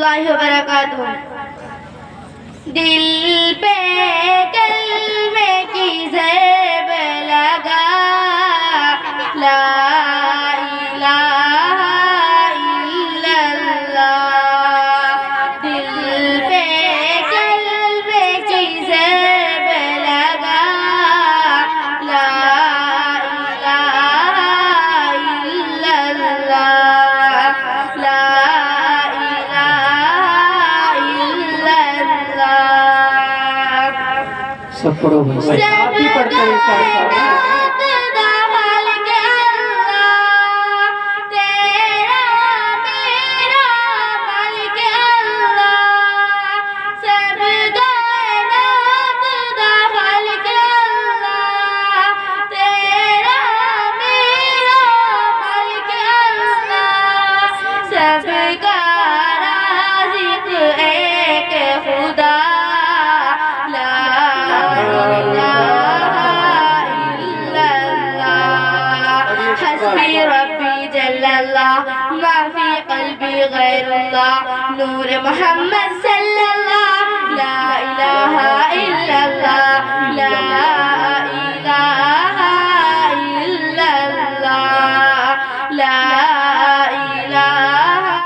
اللہ وبرکاتہ. دل پہ کلمے کی زیب لگا لا الہ الا اللہ. دل پہ کلمے کی زیب لگا لا الہ الا اللہ. لا الہ الا اللہ. سب پڑھو بھائی آپ بھی پڑھتے ہیں ربی جل اللہ ما فی قلبی غیر اللہ نور محمد صلی اللہ لا الہ